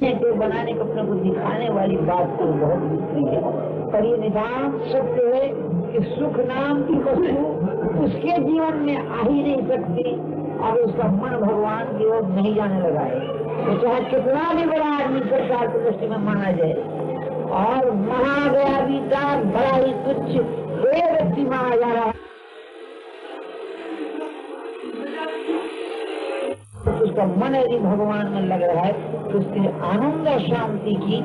को बनाने को अपने को दिखाने वाली बात तो बहुत दूसरी है, पर ये निदान सत्य है कि सुख नाम की वस्तु उसके जीवन में आ ही नहीं सकती अगर उसका मन भगवान की ओर नहीं जाने लगा है। तो चाहे कितना भी बड़ा आदमी सरकार की दृष्टि में माना जाए और महागया बीता बड़ा ही तुच्छ ये व्यक्ति माना जा रहा है, उसका मन यदि भगवान में लग रहा है तो उसकी आनंद और शांति की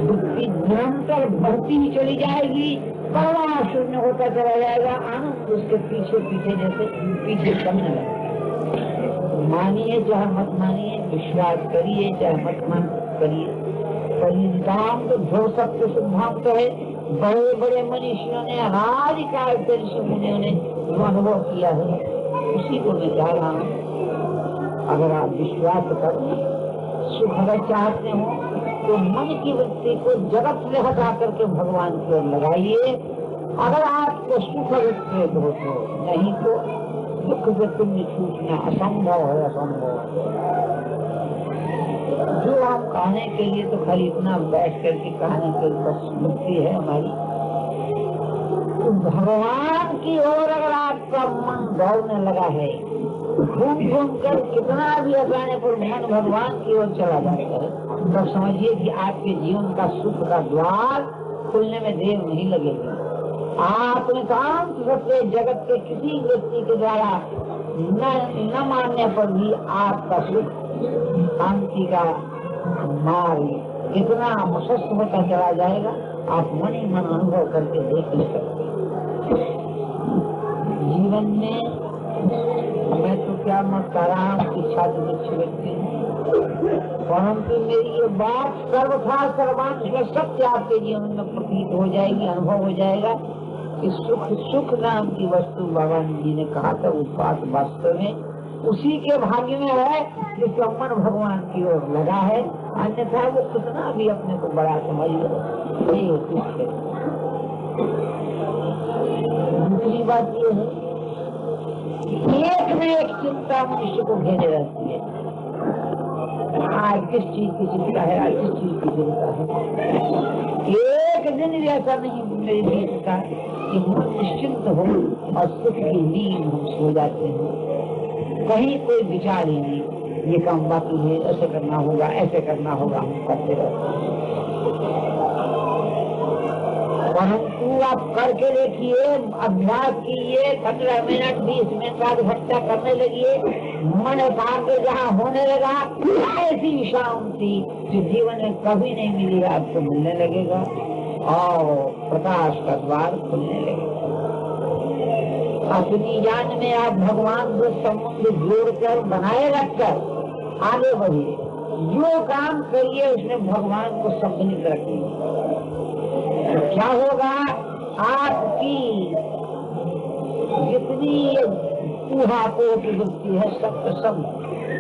वृत्ति निरंतर बढ़ती ही चली जाएगी, परवाह शून्य होता चला जाएगा, आनंद उसके पीछे पीछे जैसे पीछे चलने लगेगा। मानिए चाहे मत मानिए, विश्वास करिए चाहे मत मान करिए, परिणाम तो धो सकते सिद्धांत है। बड़े बड़े मनुष्यों ने आदिकाल से ऋषि मुनियों ने जो अनुभव किया है उसी को मैं चाह रहा हूँ। अगर आप विश्वास करें, सुख अगर चाहते हो तो मन की वृत्ति को जगत से हटा करके भगवान की ओर लगाइए। अगर आपको सुख विस्तृत हो तो, नहीं तो दुख से तुमने छूटना असंभव है, असंभव। जो हम कहने के लिए तो खाली इतना बैठ करके कहने के बस मुक्ति है हमारी, तो भगवान की ओर अगर आपका मन दौड़ने लगा है, घूम घूम कर कितना भी हटाने पर मन भगवान की ओर चला जाता है, तब समझिए कि आपके जीवन का सुख का द्वार खुलने में देर नहीं लगेगी। आपने काम सत्य जगत के किसी व्यक्ति के द्वारा न मानने पर भी आपका सुख शांति का मार्ग इतना प्रशस्त होता चला जाएगा, आप मन ही मन अनुभव करके देख ले सकते। जीवन में मैं तो क्या मत कर रहा हूँ कि छात्र अच्छी व्यक्ति हूँ, परंतु मेरी ये बात सर्वथा सर्वांश सत्य आपके जीवन में प्रतीत हो जाएगी, अनुभव हो जाएगा कि सुख नाम की वस्तु भगवान जी ने कहा था, उस बात वास्तव में उसी के भाग्य में है जिसका मन भगवान की ओर लगा है, अन्यथा वो कितना भी अपने को बड़ा समझ लो ये कुछ है। दूसरी बात ये है, एक में एक चिंता मनुष्य को घेरे रहती है। आज किस चीज की चिंता है, आज किस चीज की चिंता है। एक दिन भी ऐसा नहीं मेरी बीतता कि मन निश्चिंत हो और सुख की नींद हम सो जाते हैं। कहीं कोई विचार ही नहीं, ये काम बाकी है, ऐसे करना होगा, ऐसे करना होगा, हम करते रहते हैं। परंतु आप करके देखिए, अभ्यास कीजिए, 15 मिनट 20 मिनट आध घंटा करने लगिए, मन एकाग्र जहाँ होने लगा, ऐसी शांति जो जीवन में कभी नहीं मिली आपको मिलने लगेगा और प्रकाश का द्वार खुलने लगेगा। अपनी जान में आप भगवान से संबंध जोड़कर बनाए रखकर आगे बढ़िए, जो काम करिए उसमें भगवान को सम्मिलित रखिए। तो क्या होगा, आपकी जितनी ऊहापोह की वृत्ति है सब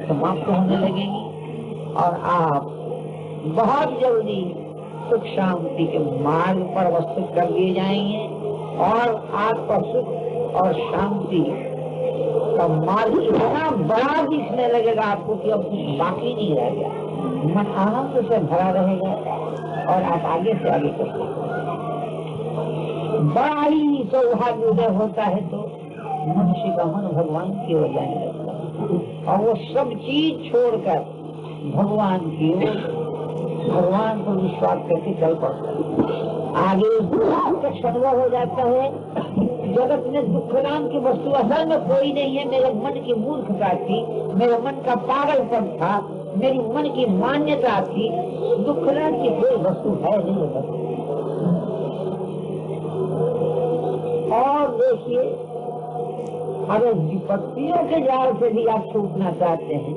समाप्त होने लगेगी और आप बहुत जल्दी सुख शांति के मार्ग पर अवस्थित कर दिए जाएंगे और आपका सुख और शांति का मार्ग इतना बड़ा दिखने लगेगा आपको कि अब कुछ बाकी नहीं रह गया, मन आनंद से भरा रहेगा और आप आगे से आगे करते हैं। बड़ा ही सौभाग्योदय होता है तो मनुष्य का मन भगवान की ओर जाने लगता है और वो सब चीज छोड़कर भगवान की ओर, भगवान पर विश्वास करके चल पड़ता है। आगे प्रत्यक्ष अनुभव हो जाता है, जगत में दुख नाम की वस्तु असल में कोई नहीं है, मेरे मन की मूर्खता थी, मेरे मन का पागलपन था, मेरी मन की मान्यता थी, दुख नाम की कोई वस्तु है नहीं है। और देखिए, अगर विपत्तियों के जाल से भी आप छूटना चाहते हैं,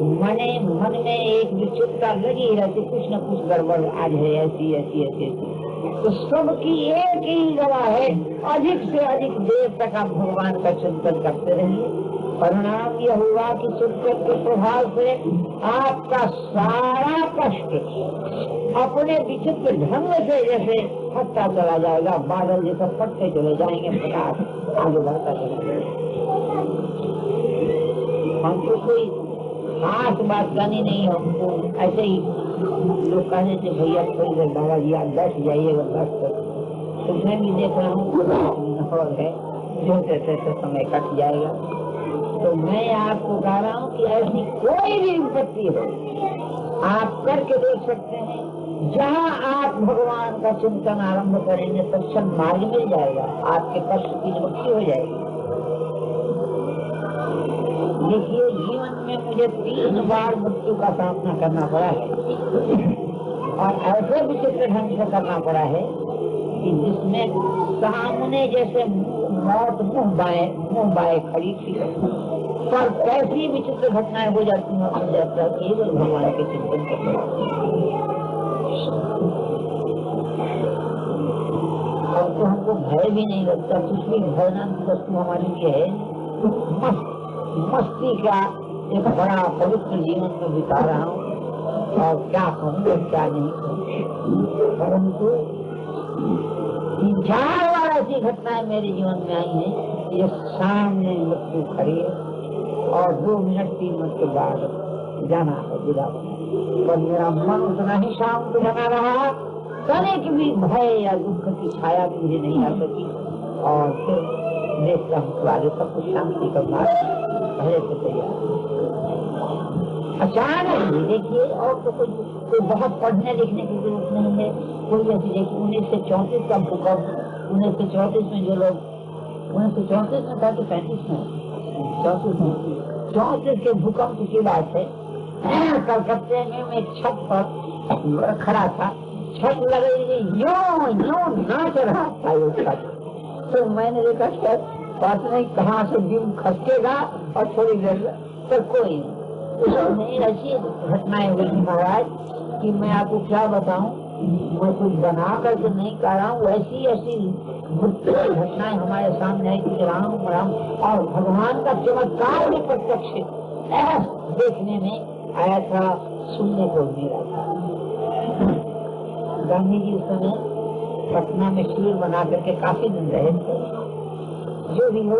मन में एक विचित्रता लगी रहती, कुछ न कुछ गड़बड़ आज है, ऐसी ऐसी ऐसी ऐसी, तो सबकी एक ही दवा है, अधिक से अधिक देर तक आप भगवान का चिंतन करते रहिए। परिणाम यह हुआ कि चिंतन के प्रभाव से आपका सारा कष्ट अपने विचित्र ढंग से जैसे हटता चला जाएगा, बादल जैसे फटते चले जाएंगे, प्रकाश आगे बढ़ता चला जाएगा। हमको कोई खास बात करनी नहीं हमको, ऐसे ही लोग कहने से भैया थोड़ी देर दादाजी आप बैठ जाइएगा बस तक, तो मैं भी देख रहा हूँ है जो तैसे समय कट जाएगा। तो मैं आपको कह रहा हूँ कि ऐसी कोई भी विपत्ति हो आप करके देख सकते हैं। जहाँ आप भगवान का चिंतन आरंभ करेंगे सत्संग मार्ग मिल जाएगा, आपके कष्ट की निवृत्ति हो जाएगी। देखिए जीवन में मुझे 3 बार मृत्यु का सामना करना पड़ा है और ऐसे विचित्र ढंग से करना पड़ा है कि जिसमें सामने जैसे मौत मुंह बाएं खड़ी थी, पर कैसी विचित्र घटनाएं हो जाती हैं और जाता केवल भगवान के चिंतन करते। अब तो हमको भय भी नहीं लगता, कुछ भी भयनाक वस्तु हमारे लिए है। मस्ती का एक बड़ा पवित्र जीवन में बिता रहा हूँ और क्या कहूँ और क्या नहीं कहूँ, परंतु 3-4 बार ऐसी घटनाएं मेरे जीवन में आई हैं, ये सामने मृत्यु खड़ी है और 2 मिनट 3 मिनट के बाद जाना है विदा, पर मेरा मन उतना ही शांत बना रहा, तनिक भी भय या दुख की छाया मुझे नहीं आ सकी। और फिर देखता हूँ आगे सब कुछ शांति का मार्ग पहले से तैयार। अचानक ही देखिए, और तो कोई बहुत पढ़ने लिखने की जरूरत नहीं है, कोई ऐसी देखिए 1934 का भूकंप, 1934 में जो लोग 1934 में था कि 35 में 34 के भूकंप की बात है। कलकत्ते में एक छत पर खड़ा था, छत लगी यूं नाच रहा था ये छत, तो मैंने देखा शायद बात नहीं कहाँ से दिन खसकेगा और थोड़ी देर पर कोई नहीं। ऐसी घटनाएं हुई महाराज कि मैं आपको क्या बताऊं, मैं कुछ बना करके नहीं कर रहा हूँ, ऐसी ऐसी मृत्यु की घटनाएं हमारे सामने आई कि राम राम, और भगवान का चमत्कार भी प्रत्यक्ष देखने में आया था, सुनने को मिला था। गांधी जी उस समय पटना में शिविर बना करके काफी दिन रहे थे। जो भी हो,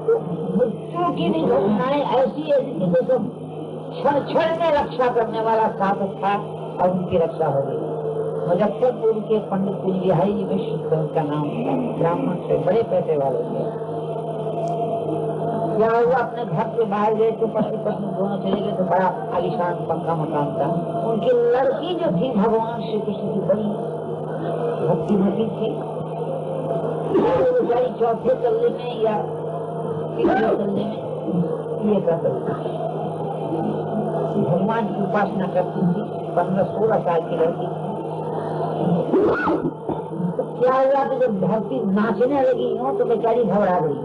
तो मृत्यु की भी घटनाएं ऐसी ऐसी जैसे क्षण में रक्षा करने वाला साधक था और उनकी रक्षा हो गई। मुजफ्फरपुर के पंडित बिहारी जी मिश्र का नाम था, ब्राह्मण से बड़े पैसे वाले थे। क्या हुआ, अपने घर से बाहर गए तो पति पत्नी दोनों चले गए, तो बड़ा आलिशान पक्का मकान था। उनकी लड़की जो थी भगवान श्री कृष्ण की बड़ी भक्तिमती थी, बेचारी 4थे तल्ले में या 3थे तल्ले में ये कर भगवान की उपासना करती थी, 15-16 साल की लड़की। तो क्या हुआ कि जब भक्ति नाचने लगी हो तो बेचारी घबरा गई।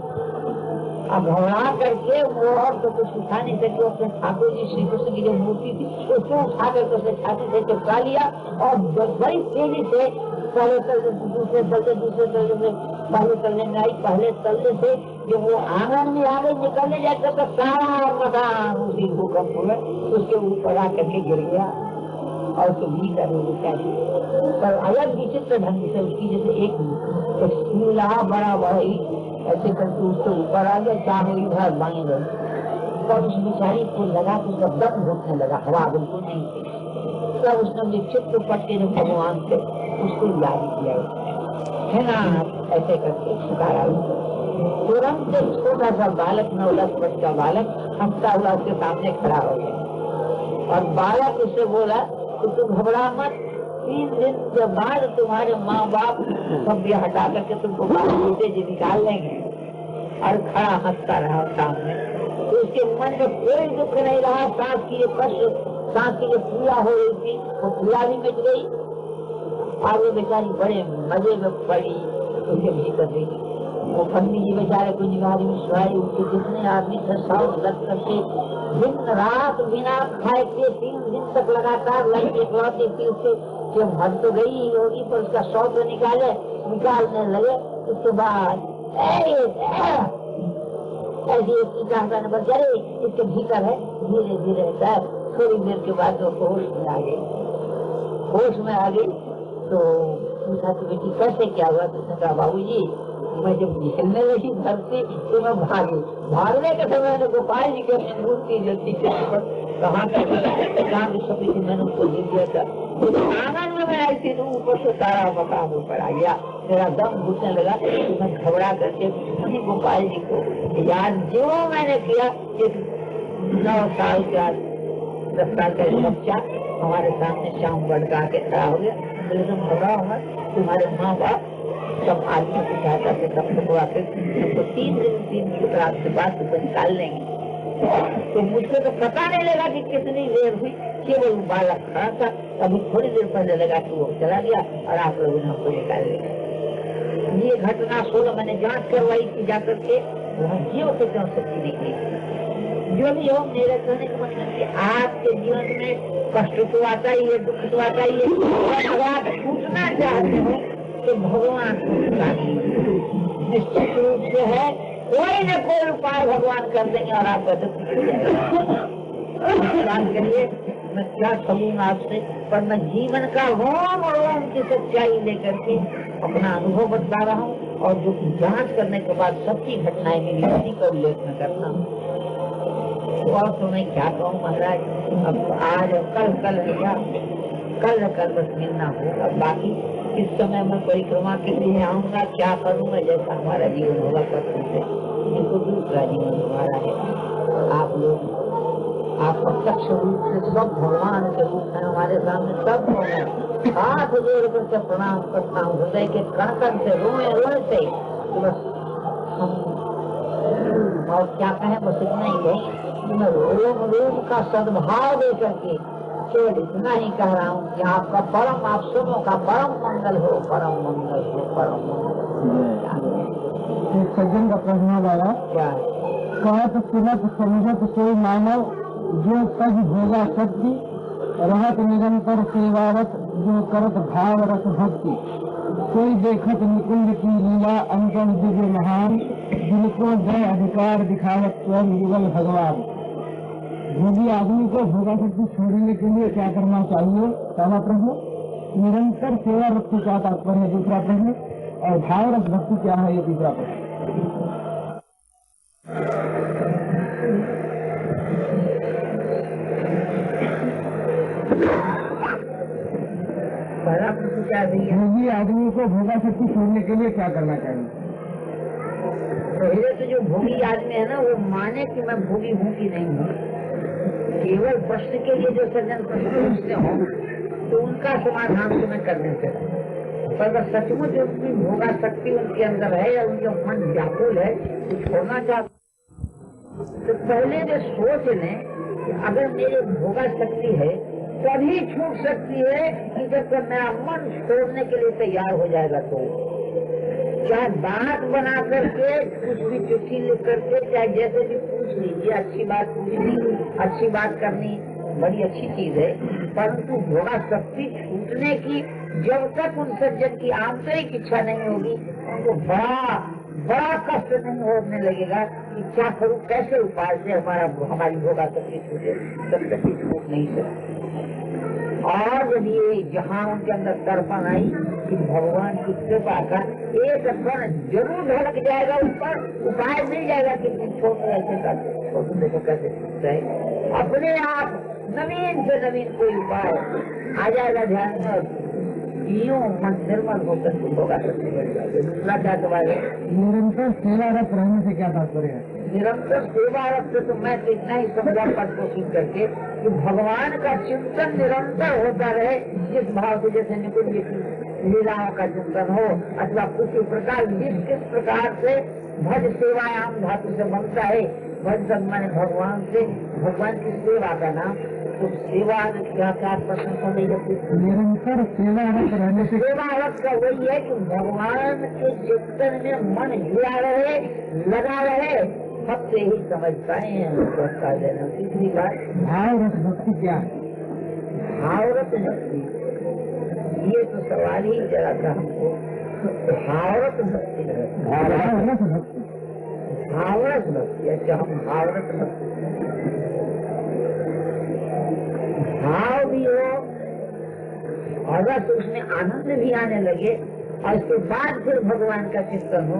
अब घबरा करके वो और तो कुछ उठा नहीं सके, अपने ठाकुर जी श्री कृष्ण की जो मूर्ति थी उसको उठा करके उसने छाती से चिपका लिया और बड़ी तेजी से पहले तल्ले दूसरे तल्ले दूसरे तल्ले से पहले तल्ले में आई। पहले तल्ले से जब वो आंगन में आगे निकलने जाता तो सारा मकान उसी भूकंप में उसके ऊपर आकर के गिर गया और उसको भीतर पर अलग विचित्र ढंग से उसकी जैसे एक बड़ा भाई ऐसे करके उसके ऊपर आ गया, चाहे इधर बाएं गए और उस बेचारी को लगा कि उसका दम घुटने लगा, हवा बिल्कुल नहीं थी। तब उसने विचित्र पट्टे जो भगवान से उसको याद किया है ना, ऐसे करके पुकारा। तुरंत एक छोटा सा बालक 9-10 वर्ष का बालक हंसता हुआ उसके सामने खड़ा हो गया और बालक उससे बोला कि तुम घबरा मत, 3 दिन के बाद तुम्हारे माँ बाप सब ये हटा करके तुमको बाहर जी निकाल लेंगे। और खड़ा हंसता रहा सामने, तो उसके मन में कोई दुख नहीं रहा। सांस की जो कष्ट, सांस की जो पीड़ा हो रही थी वो पीड़ा भी मिट गई और वो बेचारी बड़े मजे में पड़ी उसके भीतर गई। वो पंडित जी बेचारे कुछ बिहारी विश्वाई उनके जितने आदमी थे सब लग करके दिन रात बिना खाए के 3 दिन तक लगातार लगी इकलौती थी। उसके जब भर तो गई ही होगी पर उसका शौक निकालने लगे। उसके बाद ऐसी चले इसके भीतर है, धीरे धीरे थोड़ी देर के बाद वो होश में आ गई। होश में आ गई तो पूछा कि बेटी कैसे क्या हुआ? तो उसने कहा बाबू जी मैं जब निकलने लगी घर से तो मैं भागने के समय गोपाल जी की मूर्ति जो थी कहाँ सभी थी, मैंने उनको दे दिया था। आंगन में मैं आई थी तो ऊपर से सारा मकान ऊपर आ गया, मेरा दम घुटने लगा। तो मैं घबरा करके वही गोपाल जी को याद जो मैंने किया। 9 साल का 10 साल का बच्चा हमारे सामने शाम बढ़ के खड़ा हो गया। बोले तुम घबराओ मत, तुम्हारे माँ बाप सब आदमी की सहायता से सब लगवा के तो 3 दिन रात के बाद तो निकाल लेंगे। तो मुझको तो पता नहीं लगा कि कितनी देर हुई, केवल बालक खड़ा था। अभी थोड़ी देर पहले लगा कि वो चला गया और आप लोगों ने हमको निकाल लिया। ये घटना 16 मैंने जांच करवाई थी जाकर के, वहाँ जीव से क्यों सच्ची नहीं थी। जो भी हो, मेरे कहने का मतलब कि आपके जीवन में कष्ट तो आता ही है, दुख तो आता ही है, और अगर आप छूटना चाहते हो तो भगवान निश्चित रूप से है, कोई न कोई उपाय भगवान कर देंगे और आपका दुख छूट जाएगा। करिए, मैं क्या कहूँगा आपसे, पर मैं जीवन का रोम रोम की सच्चाई लेकर के अपना अनुभव बता रहा हूँ, और जो जांच करने के बाद सच्ची घटनाएं मिली उसी का उल्लेख न करना। और तो मैं क्या कहूँ महाराज, अब आज कल है क्या, कल बस मिलना होगा। बाकी इस समय मैं परिक्रमा के लिए आऊँगा, क्या करूँगा, जैसा हमारा जीवन होगा करते से ये तो दूसरा जीवन हमारा है। आप लोग आप प्रत्यक्ष रूप से सब भगवान के रूप में हमारे सामने सब होंगे। हाथ जोड़ करके प्रणाम करता हूँ, हृदय के कण कण से, रोए से। बस हम और क्या कहें, बस इतना ही है। मैं रोम का सद्भाव दे करके केवल इतना ही कह रहा हूँ कि आपका परम, आप सबों का परम मंगल हो, परम मंगल हो, परम मंगल। एक सज्जन का प्रश्न आया, क्या कहत सुनत समझत सोई मानव, जो तज भोगा शक्ति, रहत निरंतर सेवारत, जो करत भाव रस भक्ति। कोई देखत निकुंज की लीला, अंतम दिव्य महान, जिनको जय अधिकार दिखावत स्वयं युगल भगवान। भोगी आदमी को भोगा शक्ति छोड़ने के लिए क्या करना चाहिए? पहला प्रश्न। निरंतर सेवा रक्ति का तात्पर्य है, दूसरा प्रश्न। और भाव रस भक्ति क्या है, ये तीसरा प्रश्न। भोगी आदमी को भोगा शक्ति छोड़ने के लिए क्या करना चाहिए? पहले तो जो भोगी आदमी है ना, वो माने कि मैं भोगी हूँ कि नहीं हूँ। केवल प्रश्न के लिए जो सज्जन प्रश्न पूछते हो तो उनका समाधान तो मैं करने से, पर अगर सचमुच उसकी भोगा शक्ति उनके अंदर है या उनका मन व्याकुल है, तो छोड़ना चाहते तो पहले वे सोच लें कि अगर मेरे भोगा शक्ति है तभी छूट सकती है कि जब तक मेरा मन छोड़ने के लिए तैयार हो जाएगा। तो चाहे बात बना करके, कुछ भी चिट्ठी लिख करके, चाहे जैसे भी पूछ लीजिए, अच्छी बात पूछनी, अच्छी बात करनी बड़ी अच्छी चीज है, परंतु भोगा शक्ति छूटने की जब तक उन सज्जन की आंतरिक इच्छा नहीं होगी, उनको बड़ा कष्ट नहीं होने लगेगा कि क्या करूं, कैसे उपाय से हमारी भोगा शक्ति छूटे, तब तक छूट नहीं सकती। और यदि जहाँ उनके अंदर तर्पण आई कि भगवान की कृपा का एक क्षण जरूर ढलक जाएगा, ऊपर उपाय मिल जाएगा कि छोटे ऐसे कर देखो कैसे छूटता है, अपने आप नवीन से नवीन कोई उपाय आ जाएगा ध्यान में, यूं मन निर्मल होकर होगा सकते हैं। दूसरा क्या सवाल है? निरंतर सेवारत रहने से क्या तात्पर्य है? निरंतर सेवारत से तो मैं इतना ही समझा कर कोशिश करके कि भगवान का चिंतन निरंतर होता रहे, जिस भाव से, जैसे निकुंज की लीलाओं का चिंतन हो, अथवा किसी प्रकार किस प्रकार से भज सेवायाम धातु से बनता है, भज मैंने भगवान से, भगवान की सेवा का नाम, तो सेवा क्या प्रश्न को नहीं जब निरंतर सेवारत रहने से, सेवारत का वही है कि भगवान के चिंतन में मन जुड़ा रहे, लगा रहे, सबसे ही समझ पाए बता देना। तीसरी बात, भाव रस भक्ति क्या है? भावरत भक्ति, ये तो सवाल ही चला था हमको। भावरत भक्ति, भावरस भक्ति, भावरत भक्ति, अच्छा हम भावरत भक्ति, भाव भी हो और बस उसमें आनंद भी आने लगे, और उसके बाद फिर भगवान का चिंतन हो,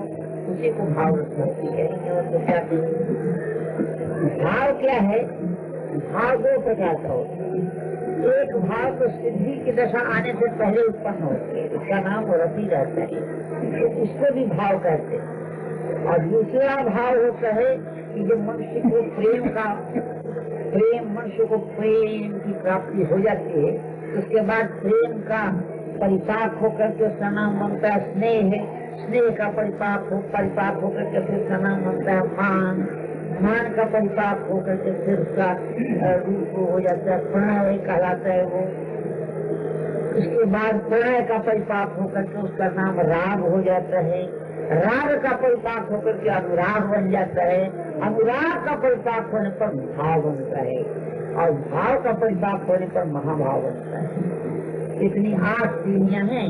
उसी को भाव भक्ति कहेंगे। और तो क्या कहेंगे? भाव क्या है भाव दो प्रकार का होता है। एक भाव तो सिद्धि की दशा आने से पहले उत्पन्न होती है, उसका नाम रति रहता है, तो उसको भी भाव कहते हैं। और दूसरा भाव होता है कि जब मनुष्य को मनुष्य को प्रेम की प्राप्ति हो जाती है, उसके बाद प्रेम का परिपाक होकर के उसका नाम बनता है स्नेह, स्नेह का परिपाक होकर के फिर उसका नाम बनता है मान का परिपाक होकर के फिर उसका रूप हो जाता है प्रणय कहलाता है वो। उसके बाद प्रणय का परिपाक होकर के उसका नाम राग हो जाता है, राग का परिपाक होकर के अनुराग बन जाता है, अनुराग का परिपाक होने पर भाव बनता है, और भाव का परिपाक होने पर महाभाव बनता है। इतनी 8 सीढ़ियां हैं।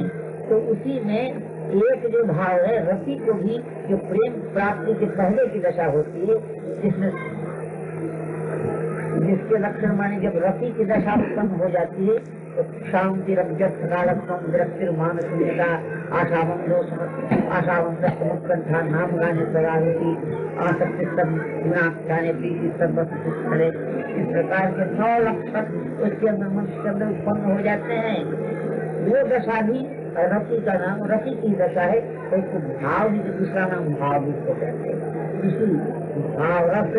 तो उसी में एक जो भाव है रति को भी, जो प्रेम प्राप्ति के पहले की दशा होती है, जिसके लक्षण माने जब रति की दशा उत्पन्न हो जाती है तो शांति रजत सकारात्मक विरक्तिर मानसिकता आशावंता नाम गाने सराहती आसक्ति सब गाने प्रीति सब करे। इस प्रकार के 9 लक्षण उसके अंदर मनुष्य के अंदर उत्पन्न हो जाते हैं। वो दशा भी रति का नाम, रति की दशा है, तो उसको भाव भी, दूसरा नाम भाव भी को कहते हैं। इसी भाव रस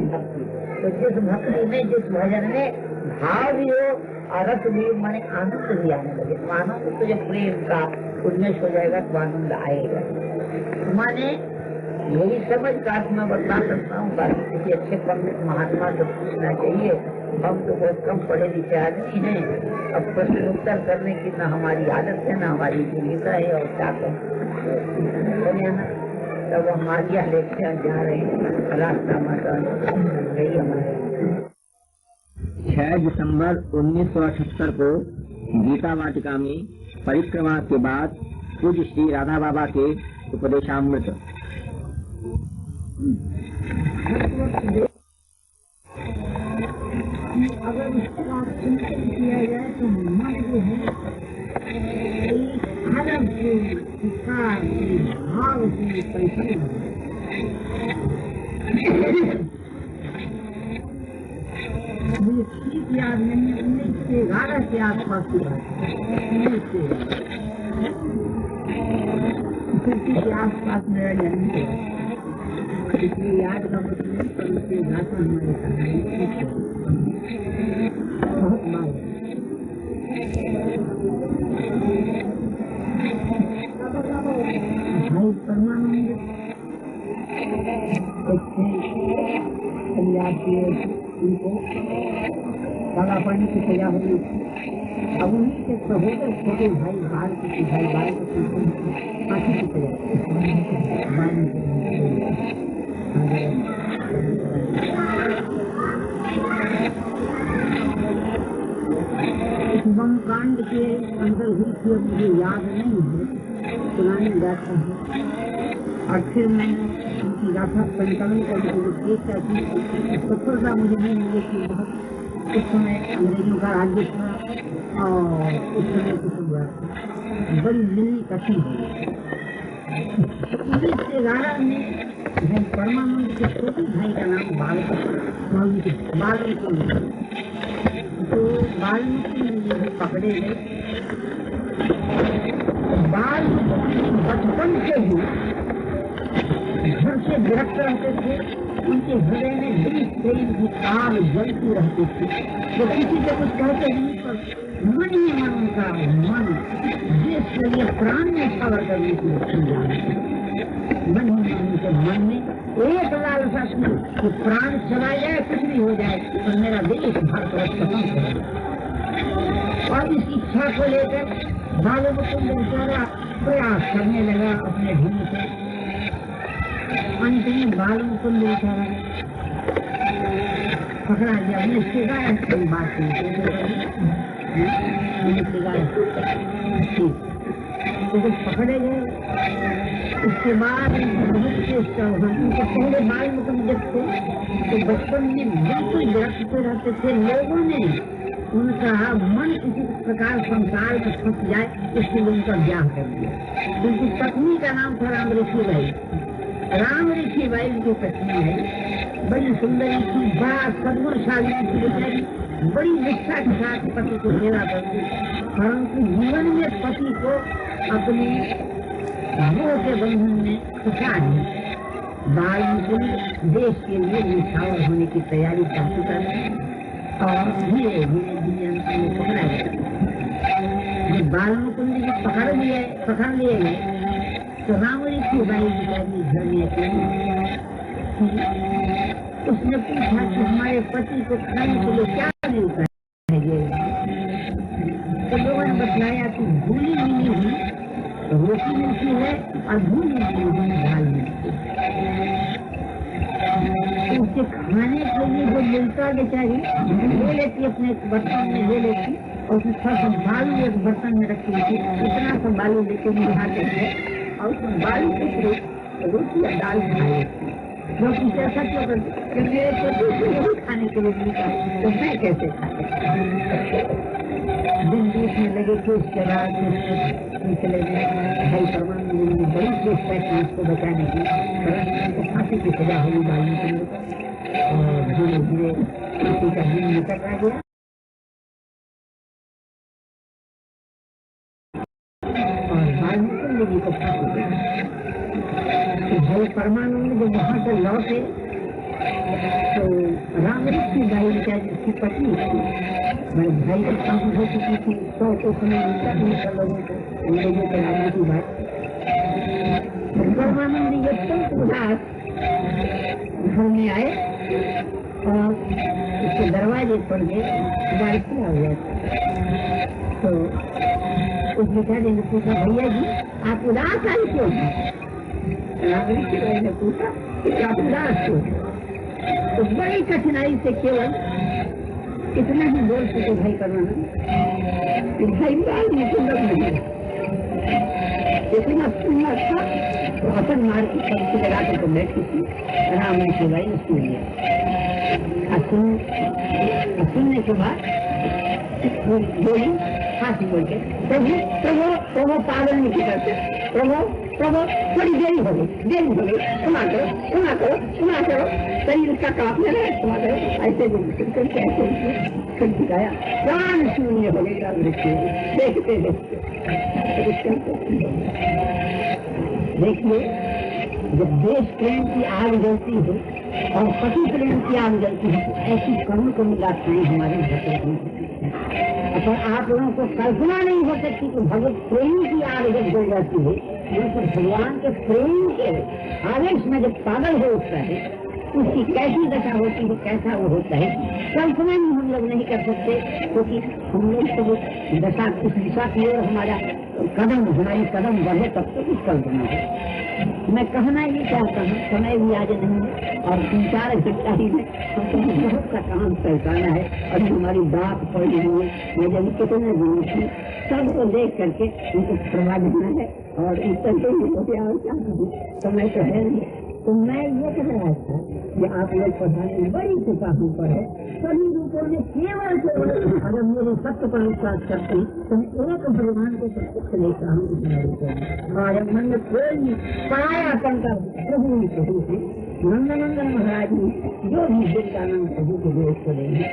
भक्ति। तो जिस भक्ति में, जिस भजन में भाव भी हो और रस भी, माने आनंद भी आने लगे, तो आनंद तो जब प्रेम का उन्मेष हो जाएगा तो आनंद आएगा। माने यही समझ का मैं बता सकता हूँ। बाकी किसी अच्छे पंडित महात्मा से पूछना चाहिए, हम तो बहुत कम पढ़े लिखे आदमी हैं, अब प्रश्न उत्तर करने की न हमारी आदत है, न हमारी योग्यता है, और क्या करें। तब हम आज्ञा लेके जा रहे हैं, रास्ता माता गई हमारे। 6 दिसंबर 1978 को गीता वाटिका में परिक्रमा के बाद पूज्य श्री राधा बाबा के उपदेशामृत। अगर इसका चिंतन किया जाए तो मन जो है अलग से विचार से भाव से परिपूर्ण मुझे ठीक याद नहीं, 1911 के आसपास की बात है, के आसपास मेरा जन्म हुआ, इसलिए याद का मतलब पर उसके भाषा हमारे सामने बहुत मांग। भाई परमानंद उनको काला पानी की सजा हुई। अब उन्हीं के सहोदर छोटे भाई बाल की फांसी की इस वन कांड के अंदर हुई थी, मुझे याद नहीं है, पुरानी गाथा है। और फिर मैंने उनकी गाथा संकलन करके जो चेष्टा की, सफलता मुझे नहीं मिली थी। बहुत उस समय अंग्रेजों का राज्य था और उस समय कुछ हुआ बड़ी मिली कठिन हुई। रिश्तेदारा में परमानंद के छोटे भाई का नाम बालमुकुंद, तो बालमुकुंद पकड़े गए। बालमुकुंद बचपन से ही घर से विरक्त रहते थे, उनके हृदय में बड़ी प्रेम की आग जलती रहती थी। वो किसी से कुछ कहते नहीं, पर मन ही मन उनका मन जिसके लिए प्राण में सवर करने की मन ही उनके मन में एक लालसा थी कि प्राण चला जाए, कुछ भी हो जाए, तो मेरा देश भारतवर्ष खत्म करेगा। और इस इच्छा को लेकर बालमुकुंद बेचारा प्रयास करने लगा अपने ढंग से। अंत में बालमुकुंद बेचारा पकड़ा गया। रिश्तेदार की बात तो पकड़े गए। उसके बाद बहुत चेष्टा हुआ। उनके पहले बालमुकुंद जब थे तो बचपन में बिल्कुल विरक्त रहते थे। लोगों ने उनका मन किसी प्रकार संसार में फंस जाए, इसके लिए उनका ब्याह कर दिया। उनकी पत्नी का नाम था राम ऋषि बाई। राम ऋषि बाई जो पत्नी है बड़ी सुंदरी थी, बड़ा सद्गुणशाली थी, बेचारी बड़ी निष्ठा के साथ पति को सेवा करती, परंतु जीवन में पति को अपने मोह के बंधन में फंसा नहीं। बालमुकुंद देश के लिए निछावर होने की तैयारी कर चुका है और धीरे धीरे धीरे उनको पकड़ा गया। जब बालमुकुंद जी पकड़ लिए गए तो रावणी की बाई बेचारी घर में अकेली। उसने पूछा कि हमारे पति को खाने के लिए क्या मिलता है? तो लोगों ने बतलाया कि भूली मिली हुई रोटी मिलती है और भूली मिली हुई दाल मिलती है। तो उसके खाने के लिए जो मिलता बेचारी ले लेती, अपने बर्तन में ले लेती और उसमें थोड़ा सा बालू एक बर्तन में रखी थी, इतना सा बालू लेके मिलाते थे और उस बालू के रोटी या दाल खा लेती। लोग पूछते ऐसा क्यों करते? मेरे को खाने के लिए मिलता है तो मैं कैसे खाता? दिन बीच में लगे थे, उसके बाद चले गए। भाई परमानंद ने बड़ी चेष्टा की उसको बचाने की, परंतु उनको फांसी की सजा होगी बालमुकुंद को और धीरे धीरे फांसी का दिन निकल गया और बालमुकुंद जी को फांसी दी। भाई परमानंद जब वहां से लौटे तो रामऋषि की बाई बेचारी उसकी पत्नी थी, मेरे भाई की शादी हो चुकी थी, 100 तो समय मिलता नहीं था लोगों को, अंग्रेजों के राज्य की बात। परमानंद जी अत्यंत उदास घर में आए और उसके दरवाजे पर बाल खुला हुआ था। तो उस बेचारे ने पूछा, भैया जी आप उदास आए क्यों? रामऋषि ने पूछा कि आप उदास क्यों? तो बड़ी कठिनाई से केवल इतना ही बोल सके भाई परमानंद कि भाई बालमुकुंद नहीं, इतना सुंदर था तो अपन मार की पंक्ति लगा कर बैठी थी। रामऋषि भाई उसके लिए सुनने के बाद बोली फांसी बोल के, प्रभु प्रभु प्रभु पागल नहीं करते, प्रभु प्रभु थोड़ी देरी हो गई, क्षमा करो, शरीर उसका कांपने लगा, क्षमा करो। ऐसे दिखाया, प्राण शून्य हो गई रामऋषि। देखते देखिए, जब देश प्रेम की आग जलती है और पति प्रेम की आग जलती है तो ऐसी करुण गाथाएं हमारे घर पर आप लोगों को कल्पना नहीं हो सकती कि भगवत प्रेम की आग जब जल जाती है, तो भगवान के प्रेम के आवेश में जब पागल हो उठता है उसकी कैसी दशा होती है, कैसा वो होता है, कल्पना भी हम लोग नहीं कर सकते, क्योंकि हम लोग तो दशा उस दिशा की ओर हमारी कदम बढ़े तब तो कुछ कल्पना है। मैं कहना ये चाहता हूँ, समय भी आज नहीं और 3-4 घंटा ही में हमको बहुत का काम पहचाना है। अभी हमारी बात पड़ी हुई है, मैं जब कितने दिनों थी सबको देख करके उनको प्रभावित है और इस तरह हो गया और क्या कहूँ, समय तो है नहीं। तो मैं ये कह रहा था कि आप लोग पढ़ाने बड़ी कृपा हम पर है, सभी रूपों में केवल अगर मेरे सत्य पर विश्वास करते हैं तो मैं एक भगवान को प्रत्यक्ष लेता हूँ इतना रूपों में। और मन में कोई परायापन का प्रभु प्रभु से नंदनंदन महाराज ने जो भी वृंदावन प्रभु के देश को देंगे,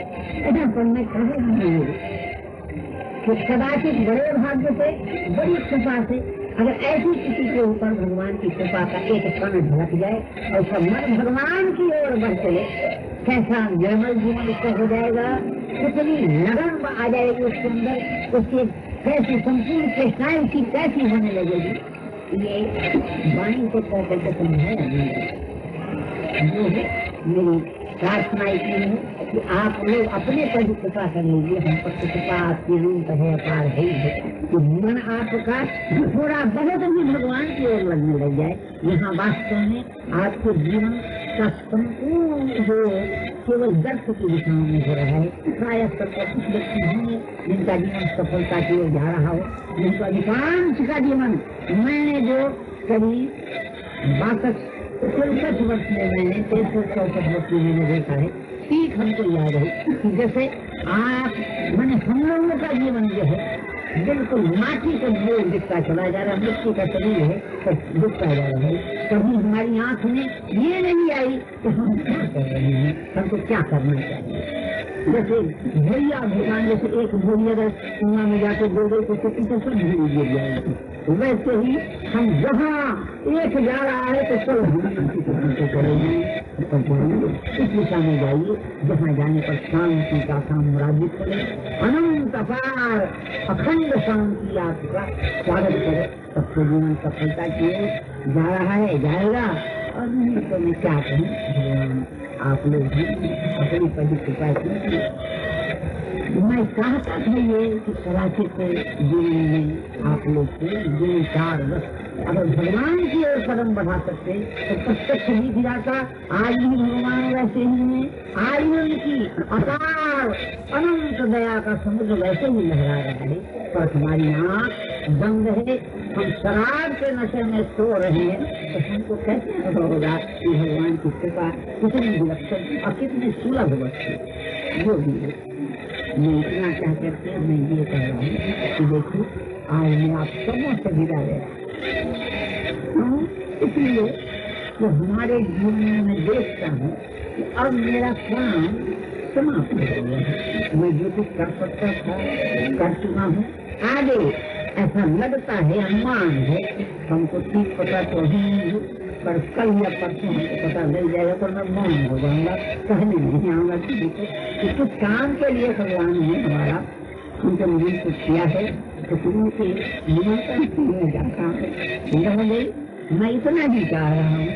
ऐसा पर मैं कह रहा हूँ कि कदाचित बड़े भाग्य से बड़ी कृपा से अगर ऐसी किसी के ऊपर भगवान की कृपा का एक कण ढलक जाए और सब मन भगवान की ओर बढ़ चले, कैसा निर्मल जीवन उसका हो जाएगा, कितनी लगन आ जाएगी उसके अंदर, उसकी कैसी संपूर्ण चेष्टाएं उसकी कैसी होने लगेगी। ये वाणी को कह करके समझाया मेरी प्रार्थना इतनी है कि आप लोग अपने पर भी कृपा कर लीजिए, हम पर कृपा आपकी अनंत है, अपार है कि मन आपका थोड़ा बहुत भी भगवान की ओर लगने लग जाए। यहाँ वास्तव में आपके जीवन का संपूर्ण जो केवल गर्भ की दिशाओं में हो रहा है, प्रायः कुछ व्यक्ति होंगे जिनका जीवन सफलता की ओर जा रहा हो, जिनको अधिकांश का जीवन मैंने जो करीब 62-63 वर्ष में मैंने 63-64 वर्ष में मैंने देखा है, सीख हमको याद है कि जैसे आप मैंने हम लोगों का जीवन जो है बिल्कुल माटी का बोझ दिखता चला जा रहा है, मिट्टी का शरीर है सब दिखता जा रहा है। कभी हमारी आंख में ये नहीं आई कि हम क्या कर रहे हैं, हमको क्या करना चाहिए। जैसे भैया भगवान, जैसे एक भैया अगर कुआं में जाके गिर गई तो पीछे सब भूल गिर जाएगी, वैसे ही हम जहाँ एक जा रहा है तो सब करेंगे। इस दिशा में जाइए जहाँ जाने पर शांति का साम्राज्य खोले, अनंत अपार अखंड शांति आपका स्वागत करे। सबसे जीवन सफलता किए जा रहा है, जाएगा। और नहीं तो मैं क्या कहूँ, भगवान आप लोग भी अपनी पहली कृपा कीजिए। मैं चाहता था ये कि कदाचित जीवन में आप लोग को दो चार वर्ष अगर भगवान की ओर कदम बढ़ा सकते तो प्रत्यक्ष भी दिलाता। आज भी भगवान वैसे ही है, आज भी उनकी अपार अनंत दया का समुद्र वैसे ही लहरा रहा है, पर हमारी आँख बंद है, हम शराब के नशे में सो रहे हैं। तो हमको कैसे अनुभव होगा कि भगवान की कृपा कितनी विलक्षण और कितनी सुलभ वस्तु जो भी है। मैं इतना कह करके मैं ये कह रहा हूँ कि देखिए आज मैं आप सबों से विदा ले रहा हूँ, इसलिए तो हमारे जीवन में मैं देखता हूँ कि अब मेरा काम समाप्त हो गया है। मैं जो कुछ कर सकता था कर चुका हूँ। आगे ऐसा लगता है, अनुमान है, हमको ठीक पता तो ही, पर कल या परसों हमको पता मिल जाएगा तो मैं मौन हो जाऊंगा, कहने नहीं आऊंगा किसी को कि कुछ काम के लिए भगवान ने हमारा उनके मुझे कुछ किया है तो उनके निमंत्रण से मैं जाता हूँ। मैं इतना भी चाह रहा हूँ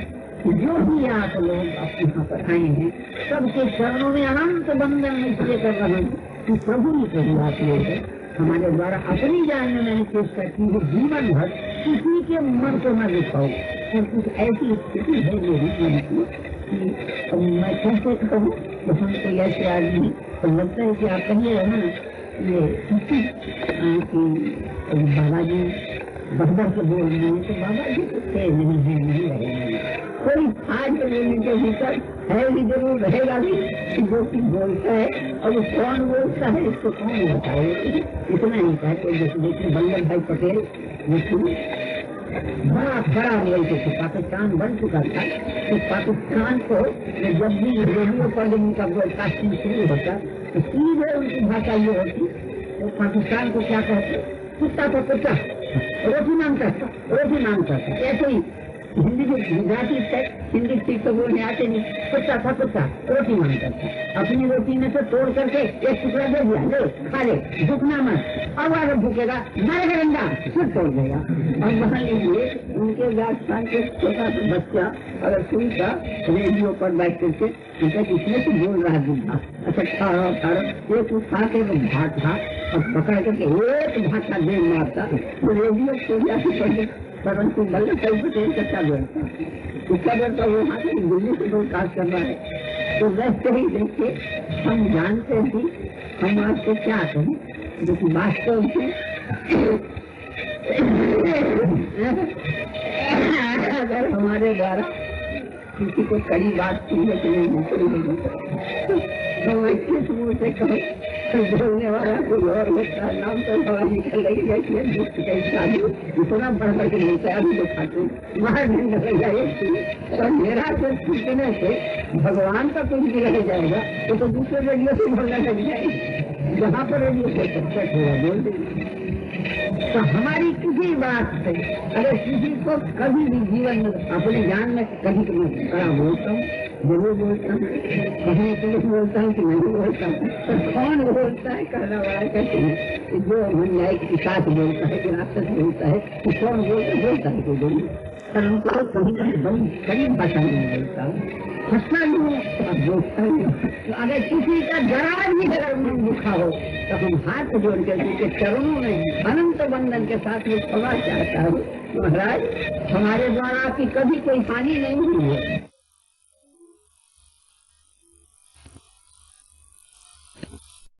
कि जो भी आप लोग अपने यहाँ पर आए हैं सबके चरणों में अनंत बंधन इसलिए कर रहा हूँ कि प्रभु ही प्रभु आप लोग हमारे द्वारा अपनी जान में मैंने चेष्टा की है जीवन भर किसी के मन को न दुखाओ। और कुछ ऐसी स्थिति है मेरी मन की कि मैं कैसे कहूँ तो हम कोई ऐसे आदमी तो लगता है कि आप कहिए ना ये बाबा जी बहबर से बोल रहे हैं तो बाबा जी तो थे नहीं रहेंगे। कोई आज बोलने के भीतर है भी जरूर रहेगा भी जो कि बोलता है और वो कौन बोलता है इसको कौन बताए। इतना ही कहते जैसे देखिए वल्लभ भाई पटेल वो बड़ा बोलते थे, पाकिस्तान बन चुका था तो पाकिस्तान को जब भी रेडियो पर इनका ब्रॉडकास्टिंग शुरू होता तो सीधे उनकी भाषा ये होती तो पाकिस्तान को क्या कहते, कुत्ता तो कुत्ता, रोटी मांगता था, रोटी मांगता था। ऐसे ही हिंदी जो गुजराती है हिंदी ठीक तो बोलने आते नहीं, कुत्ता था कुत्ता, रोटी मांगता था। अपनी रोटी में से तोड़ करके एक टुकड़ा दे दिया, ले खा ले, भूखना मत, अब अगर भूखेगा मरेगा रंगा फिर तोड़ देगा। और वहाँ लीजिए उनके राजस्थान के छोटा सा बच्चा अगर सुनता रेडियो पर बैठ करके इसमें तो बोल रहा दूधा, अच्छा खा रहा एक उठा के भात था और पकड़ करके एक भाषा दे मारता तो रेडियो खोल जाती। परंतु वल्लभ भाई पटेल का क्या बोलता उसका बोलता वो वहाँ से दिल्ली से ब्रॉडकास्ट कर रहा है। तो वैसे ही देखिए हम जानते हैं कि हम आपको क्या करें जो कि वास्तव में अगर हमारे द्वारा किसी को कड़ी बात सुनने के लिए निकली तो मैं किस मुँह से कहूँ बोलने वाला कोई और होता है, नाम तो हवा निकल रही है कि दुख कई साल इतना बढ़ बढ़ के मिलता है अभी दिखाते बाहर नहीं निकल जाए तो मेरा तो छूटने से भगवान का कुछ भी रह जाएगा तो दूसरे रेडियो से बोलना लग जाएगी, जहाँ पर रेडियो से सक्सेस होगा बोल देंगे। तो हमारी किसी बात से अगर किसी को कभी भी जीवन में अपने ज्ञान में कभी कभी बड़ा बोलता हूँ, जरूर बोलता हूँ, कहने के लिए बोलता हूँ कि नहीं बोलता हूँ, तो कौन बोलता है कहना बड़ा कहते हैं जो न्याय के साथ बोलता है कि राक्षस बोलता है कि कौन बोलता है कोई बोली, पर उनको कभी कभी बड़ी कड़ी भाषा में बोलता हूँ, हंसना भी बोलता हूँ। तो अगर किसी का जरा भी अगर मन दुखा हो तो हम हाथ जोड़ करके चरणों में अनंत बंधन के साथ में क्षमा चाहता हूँ। महाराज हमारे द्वारा आपकी कभी कोई हानि नहीं हुई है।